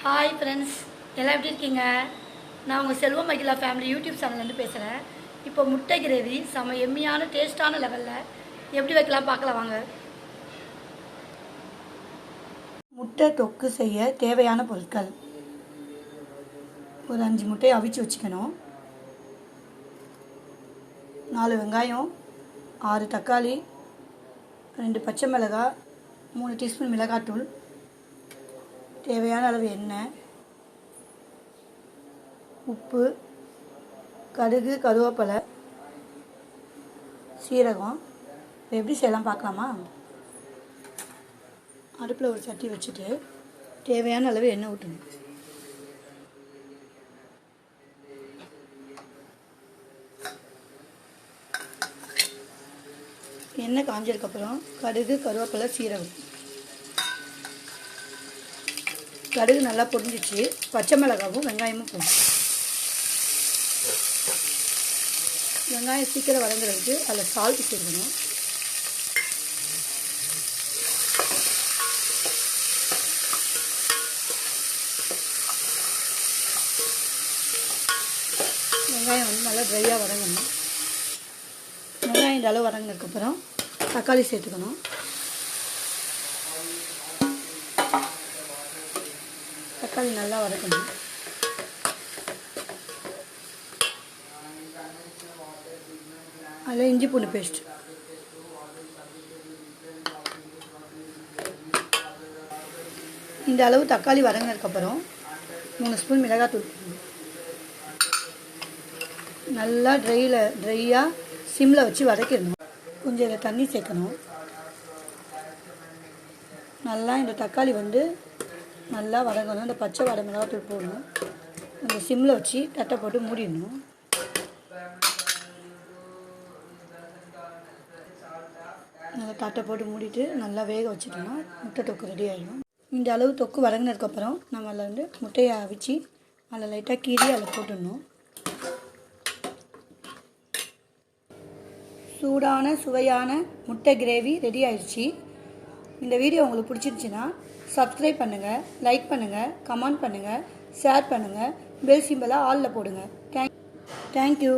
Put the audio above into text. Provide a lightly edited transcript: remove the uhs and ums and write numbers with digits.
Hi friends, எல்லாம் எப்படி இருக்கீங்க? நான் உங்கள் செல்வம் மகிழா ஃபேமிலி யூடியூப் சேனல்லேருந்து பேசுகிறேன். இப்போ முட்டை கிரேவி செம்ம எம்மியான டேஸ்ட்டான லெவலில் எப்படி வைக்கலாம் பார்க்கலாம் வாங்க. முட்டை தொக்கு செய்ய தேவையான பொருட்கள்: ஒரு 5 முட்டையை அவிச்சு வச்சுக்கணும், 4 வெங்காயம், 6 தக்காளி, 2 பச்சை மிளகாய், 3 டீஸ்பூன் மிளகாத்தூள், தேவையான அளவு எண்ணெய், உப்பு, கடுகு, கருவேப்பிலை, சீரகம். எப்படி செய்யலாம் பார்க்கலாமா? அடுப்பில் ஒரு சட்டி வச்சுட்டு தேவையான அளவு எண்ணெய் ஊற்றணும். எண்ணெய் காஞ்சதுக்கப்புறம் கடுகு, கருவேப்பிலை, சீரகம். கடுகு நல்லா பொரிஞ்சிச்சு, பச்சை மிளகாவும் வெங்காயமும் போடும். வெங்காயம் சீக்கிரம் வதங்குறதுக்கு அதில் சால்ட் சேர்க்கணும். வெங்காயம் வந்து நல்லா ட்ரையாக வதங்கணும். வெங்காயம் இந்த அளவு வதங்கினதுக்கப்புறம் தக்காளி சேர்த்துக்கணும். தக்காளி நல்லா வதக்கணும். அதில் இஞ்சி பூண்டு பேஸ்ட், இந்த அளவு தக்காளி வதங்கினதுக்கப்புறம் 3 ஸ்பூன் மிளகாத்தூள் நல்லா ட்ரையாக சிம்மில் வச்சு வதக்கிடணும். கொஞ்சம் இதில் தண்ணி சேர்க்கணும். நல்லா இந்த தக்காளி வந்து நல்லா வதங்கணும். இந்த பச்சை வடை மிளகாத்தூள் போடணும். இந்த சிம்மில் வச்சு தட்டை போட்டு மூடிடணும். நல்லா தட்டை போட்டு மூடிட்டு நல்லா வேக வச்சுட்டோம்னா முட்டை தொக்கு ரெடி ஆகிடும். இந்த அளவு தொக்கு வதங்கினதுக்கப்புறம் நம்ம அதில் வந்து முட்டையை அவிச்சு அதில் லைட்டாக கீறி அதில் போட்டுடணும். சூடான சுவையான முட்டை கிரேவி ரெடி ஆயிடுச்சு. இந்த வீடியோ உங்களுக்கு பிடிச்சிருந்துச்சின்னா சப்ஸ்கிரைப் பண்ணுங்கள், லைக் பண்ணுங்கள், கமெண்ட் பண்ணுங்கள், ஷேர் பண்ணுங்கள், பெல் சிம்பலை ஆலில் போடுங்க. தேங்க்யூ.